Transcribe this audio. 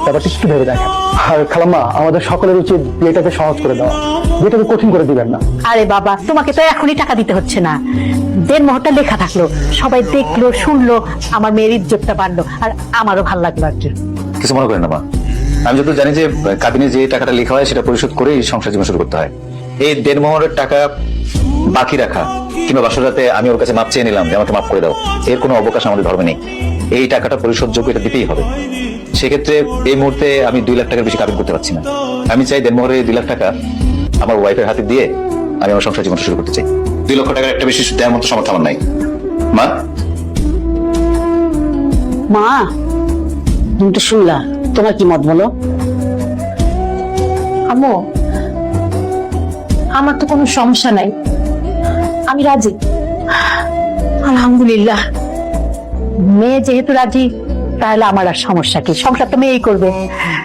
ব্যাপারটা একটু ভেবে দেখেন। আর খালাম্মা, আমাদের সকলের উচিত বিয়েটাকে সহজ করে দেওয়া, বিয়েটাকে কঠিন করে দিবেন না। আরে বাবা, তোমাকে তো এখনই টাকা দিতে হচ্ছে না, দেনমোহরটা লেখা থাকলো, সবাই দেখলো শুনলো, আমার মেয়ের ইজ্জতটা বাড়লো, আর আমারও ভালো লাগলো আর কি। কিছু মনে করেন না মা, আমি যত জানি যে কাবিনে যে টাকাটা লেখা হয় সেটা পরিশোধ করেই সংসার জীবন শুরু করতে হয়। এই দেড়মোহরের টাকা বাকি রাখা কিংবা বাসর রাতে আমি ওর কাছে মাপ চেয়ে নিলাম যে আমাকে মাফ করে দাও, এর কোনো অবকাশ আমাদের ধর্মে নেই। এই টাকাটা পরিশোধযোগ্য, এটা দিতেই হবে। সেক্ষেত্রে এই মুহূর্তে আমি 2 লাখ টাকার বেশি কাবিন করতে পারছি না। আমি চাই দেড়মোহরে 2 লাখ টাকা আমার ওয়াইফের হাতে দিয়ে আমি আমার সংসার জীবন শুরু করতে চাই। 2 লক্ষ টাকার একটা বেশি দেওয়ার মতো সামর্থ্য আমার নাই। মা, মা, তুমি তো শুনলা, তোমার কি মত বলো? আম্মু, আমার তো কোনো সমস্যা নাই, আমি রাজি। আলহামদুলিল্লাহ, মেয়ে যেহেতু রাজি, তাহলে আমার আর সমস্যা কি, সংসার তো মেয়েই করবে।